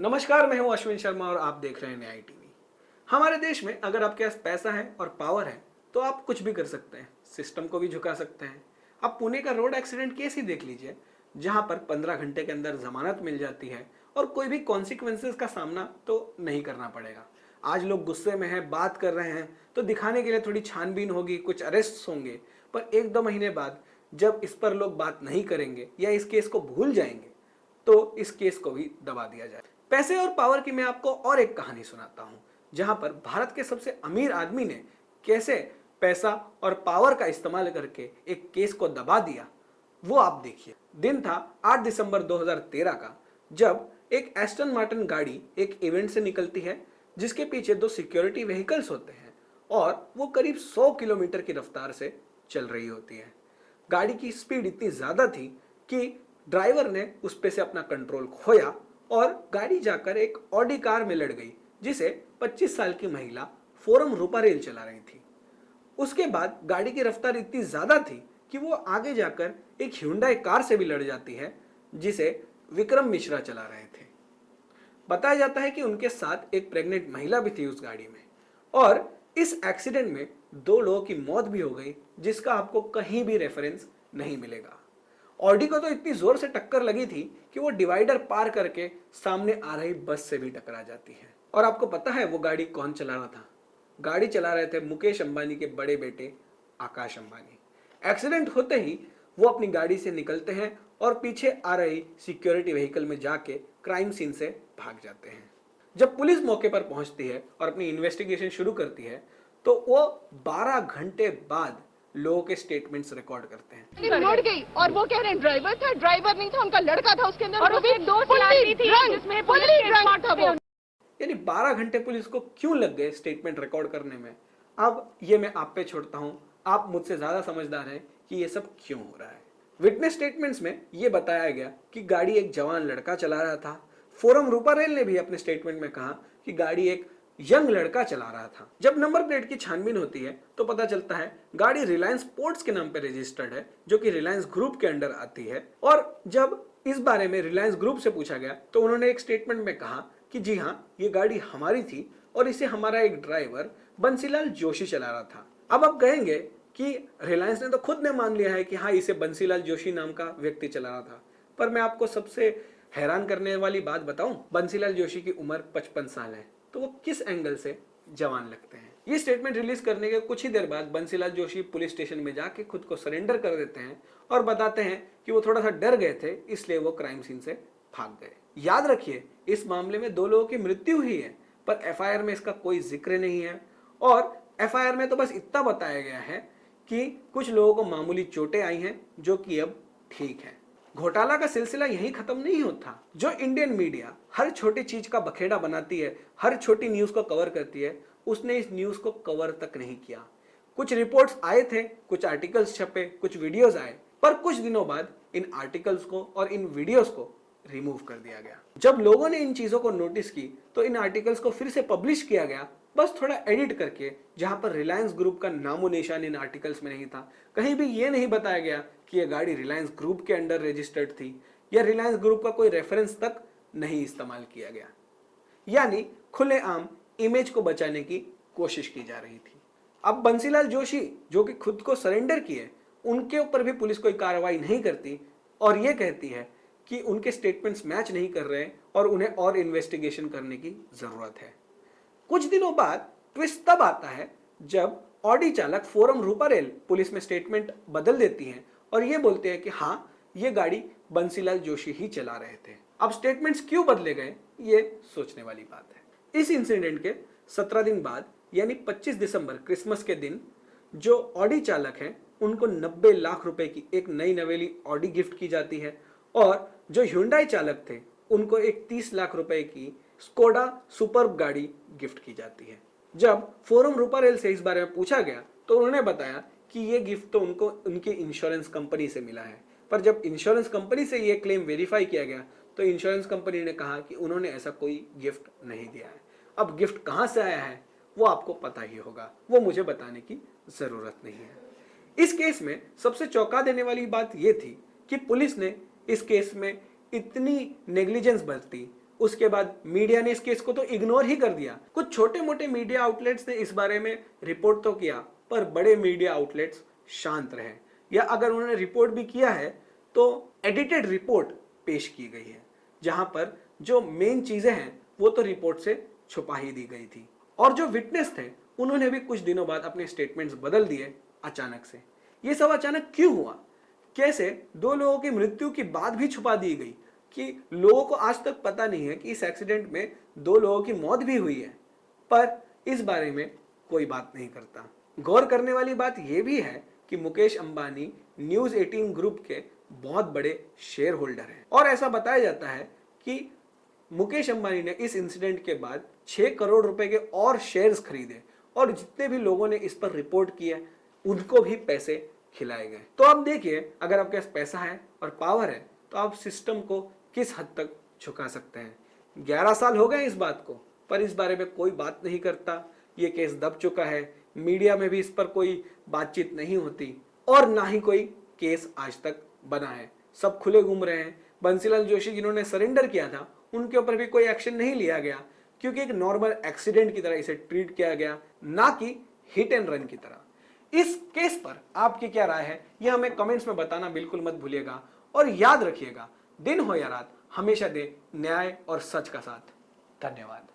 नमस्कार, मैं हूं अश्विन शर्मा और आप देख रहे हैं न्याय टीवी। हमारे देश में अगर आपके पास पैसा है और पावर है तो आप कुछ भी कर सकते हैं, सिस्टम को भी झुका सकते हैं। आप पुणे का रोड एक्सीडेंट केस ही देख लीजिए, जहां पर 15 घंटे के अंदर जमानत मिल जाती है और कोई भी कॉन्सिक्वेंसेस का सामना तो नहीं करना पड़ेगा। आज लोग गुस्से में हैं, बात कर रहे हैं तो दिखाने के लिए थोड़ी छानबीन होगी, कुछ अरेस्ट होंगे, पर 1-2 महीने बाद जब इस पर लोग बात नहीं करेंगे या इस केस को भूल जाएंगे तो इस केस को भी दबा दिया जाए। पैसे और पावर की मैं आपको और एक कहानी सुनाता हूं, जहां पर भारत के सबसे अमीर आदमी ने कैसे पैसा और पावर का इस्तेमाल करके एक केस को दबा दिया, वो आप देखिए। दिन था 8 दिसंबर 2013 का, जब एक एस्टन मार्टिन गाड़ी एक इवेंट से निकलती है जिसके पीछे 2 सिक्योरिटी व्हीकल्स होते हैं और वो करीब 100 किलोमीटर की रफ्तार से चल रही होती है। गाड़ी की स्पीड इतनी ज्यादा थी कि ड्राइवर ने उस पे से अपना कंट्रोल खोया और गाड़ी जाकर एक ऑडी कार में लड़ गई, जिसे 25 साल की महिला फोरम रूपारेल चला रही थी। उसके बाद गाड़ी की रफ्तार इतनी ज्यादा थी कि वो आगे जाकर एक ह्युंडई कार से भी लड़ जाती है, जिसे विक्रम मिश्रा चला रहे थे। बताया जाता है कि उनके साथ एक प्रेग्नेंट महिला भी थी उस गाड़ी में, और इस एक्सीडेंट में 2 लोगों की मौत भी हो गई, जिसका आपको कहीं भी रेफरेंस नहीं मिलेगा। ऑडी को तो इतनी जोर से टक्कर लगी थी कि वो डिवाइडर पार करके सामने आ रही बस से भी टकरा जाती है। और आपको पता है वो गाड़ी कौन चला रहा था? गाड़ी चला रहे थे मुकेश अंबानी के बड़े बेटे आकाश अंबानी। एक्सीडेंट होते ही वो अपनी गाड़ी से निकलते हैं और पीछे आ रही सिक्योरिटी व्हीकल में जाके क्राइम सीन से भाग जाते हैं। जब पुलिस मौके पर पहुंचती है और अपनी इन्वेस्टिगेशन शुरू करती है तो वो 12 घंटे बाद लोगों के स्टेटमेंट्स रिकॉर्ड करते हैं। मुड़ गई और वो कह रहे हैं ड्राइवर था, ड्राइवर नहीं था, उनका लड़का था उसके अंदर, और वो भी उसमें 2 सलामी थी जिसमें पुलिस के ड्रंक था वो। यानी 12 घंटे पुलिस को क्यों लग गए स्टेटमेंट रिकॉर्ड करने में? अब ये मैं आप पे छोड़ता हूं, आप मुझसे ज्यादा समझदार हैं कि ये सब क्यों हो रहा है। विटनेस स्टेटमेंट्स में ये बताया गया कि गाड़ी एक जवान लड़का चला रहा था। फोरम रूपारेल ने भी अपने स्टेटमेंट में कहा कि गाड़ी एक यंग लड़का चला रहा था। जब नंबर प्लेट की छानबीन होती है तो पता चलता है गाड़ी रिलायंस पोर्ट्स के नाम पर रजिस्टर्ड है, जो कि रिलायंस ग्रुप के अंडर आती है। और जब इस बारे में रिलायंस ग्रुप से पूछा गया तो उन्होंने एक स्टेटमेंट में कहा कि जी हाँ, ये गाड़ी हमारी थी और इसे हमारा एक ड्राइवर बंसीलाल जोशी चला रहा था। अब आप कहेंगे कि रिलायंस ने तो खुद ने मान लिया है कि हाँ, इसे बंसीलाल जोशी नाम का व्यक्ति चला रहा था। पर मैं आपको सबसे हैरान करने वाली बात बताऊं, बंसीलाल जोशी की उम्र 55 साल है, तो वो किस एंगल से जवान लगते हैं? ये स्टेटमेंट रिलीज करने के कुछ ही देर बाद बंसीलाल जोशी पुलिस स्टेशन में जाके खुद को सरेंडर कर देते हैं और बताते हैं कि वो थोड़ा सा डर गए थे, इसलिए वो क्राइम सीन से भाग गए। याद रखिए, इस मामले में 2 लोगों की मृत्यु हुई है, पर एफआईआर में इसका कोई जिक्र नहीं है। और एफआईआर में तो बस इतना बताया गया है कि कुछ लोगों को मामूली चोटें आई हैं, जो कि अब ठीक है। घोटाला का सिलसिला यहीं खत्म नहीं होता। जो इंडियन मीडिया हर छोटी चीज का बखेड़ा बनाती है, हर छोटी न्यूज को कवर करती है, उसने इस न्यूज को कवर तक नहीं किया। कुछ रिपोर्ट्स आए थे, कुछ आर्टिकल्स छपे, कुछ वीडियोस आए, पर कुछ दिनों बाद इन आर्टिकल्स को और इन वीडियोस को रिमूव कर दिया गया। जब लोगों ने इन चीजों को नोटिस की तो इन आर्टिकल्स को फिर से पब्लिश किया गया, बस थोड़ा एडिट करके, जहां पर रिलायंस ग्रुप का नामो निशान इन आर्टिकल्स में नहीं था। कहीं भी ये नहीं बताया गया कि यह गाड़ी रिलायंस ग्रुप के अंडर रजिस्टर्ड थी, या रिलायंस ग्रुप का कोई रेफरेंस तक नहीं इस्तेमाल किया गया। यानी खुलेआम इमेज को बचाने की कोशिश की जा रही थी। अब बंसीलाल जोशी, जो कि खुद को सरेंडर किए, उनके ऊपर भी पुलिस कोई कार्रवाई नहीं करती और यह कहती है कि उनके स्टेटमेंट्स मैच नहीं कर रहे और उन्हें और इन्वेस्टिगेशन करने की जरूरत है। कुछ दिनों बाद ट्विस्ट तब आता है जब ऑडी चालक फोरम रूपारेल पुलिस में स्टेटमेंट बदल देती हैं और ये बोलते हैं कि हाँ, ये गाड़ी बंसीलाल जोशी ही चला रहे थे। अब स्टेटमेंट्स क्यों बदले गए, ये सोचने वाली बात है। इस इंसिडेंट के 17 दिन बाद, यानी 25 दिसंबर क्रिसमस के दिन, जो ऑडी चालक हैं उनको 90 लाख रुपए की एक नई नवेली ऑडी गिफ्ट की जाती है, और जो ह्युंडई चालक थे उनको एक 30 लाख रुपए की स्कोडा सुपर्ब गाड़ी गिफ्ट की जाती है। जब फोरम रूपारेल से इस बारे में पूछा गया तो उन्होंने बताया कि ये गिफ्ट तो उनको उनकी इंश्योरेंस कंपनी से मिला है। पर जब इंश्योरेंस कंपनी से ये क्लेम वेरीफाई किया गया तो इंश्योरेंस कंपनी ने कहा कि उन्होंने ऐसा कोई गिफ्ट नहीं दिया है। अब गिफ्ट कहां से आया है वो आपको पता ही होगा, वो मुझे बताने की जरूरत नहीं है। इस केस में सबसे चौंका देने वाली बात यह थी कि पुलिस ने इस केस में इतनी नेग्लिजेंस बरती उसके बाद मीडिया ने इस केस को तो इग्नोर ही कर दिया। कुछ छोटे मोटे मीडिया आउटलेट्स ने इस बारे में रिपोर्ट तो किया, पर बड़े मीडिया आउटलेट्स शांत रहे, या अगर उन्होंने रिपोर्ट भी किया है तो एडिटेड रिपोर्ट पेश की गई है, जहां पर जो मेन चीजें हैं वो तो रिपोर्ट से छुपा ही दी गई थी। और जो विटनेस थे उन्होंने भी कुछ दिनों बाद अपने स्टेटमेंट्स बदल दिए अचानक से। ये सब अचानक क्यों हुआ? कैसे 2 लोगों की मृत्यु की बात भी छुपा दी गई कि लोगों को आज तक पता नहीं है कि इस एक्सीडेंट में 2 लोगों की मौत भी हुई है, पर इस बारे में कोई बात नहीं करता। गौर करने वाली बात यह भी है कि मुकेश अंबानी न्यूज़ 18 ग्रुप के बहुत बड़े शेयर होल्डर हैं, और ऐसा बताया जाता है कि मुकेश अंबानी ने इस इंसिडेंट के बाद 6 करोड़ रुपए के और शेयर्स खरीदे, और जितने भी लोगों ने इस पर रिपोर्ट किया उनको भी पैसे खिलाए गए। तो आप देखिए, अगर आपके पास पैसा है और पावर है तो आप सिस्टम को किस हद तक झुका सकते हैं। 11 साल हो गए इस बात को, पर इस बारे में कोई बात नहीं करता। ये केस दब चुका है, मीडिया में भी इस पर कोई बातचीत नहीं होती, और ना ही कोई केस आज तक बना है। सब खुले घूम रहे हैं। बंसीलाल जोशी जिन्होंने सरेंडर किया था उनके ऊपर भी कोई एक्शन नहीं लिया गया, क्योंकि एक नॉर्मल एक्सीडेंट की तरह इसे ट्रीट किया गया, ना कि हिट एंड रन की तरह। इस केस पर आपकी क्या राय है यह हमें कमेंट्स में बताना बिल्कुल मत भूलिएगा, और याद रखिएगा, दिन हो या रात हमेशा दे न्याय और सच का साथ। धन्यवाद।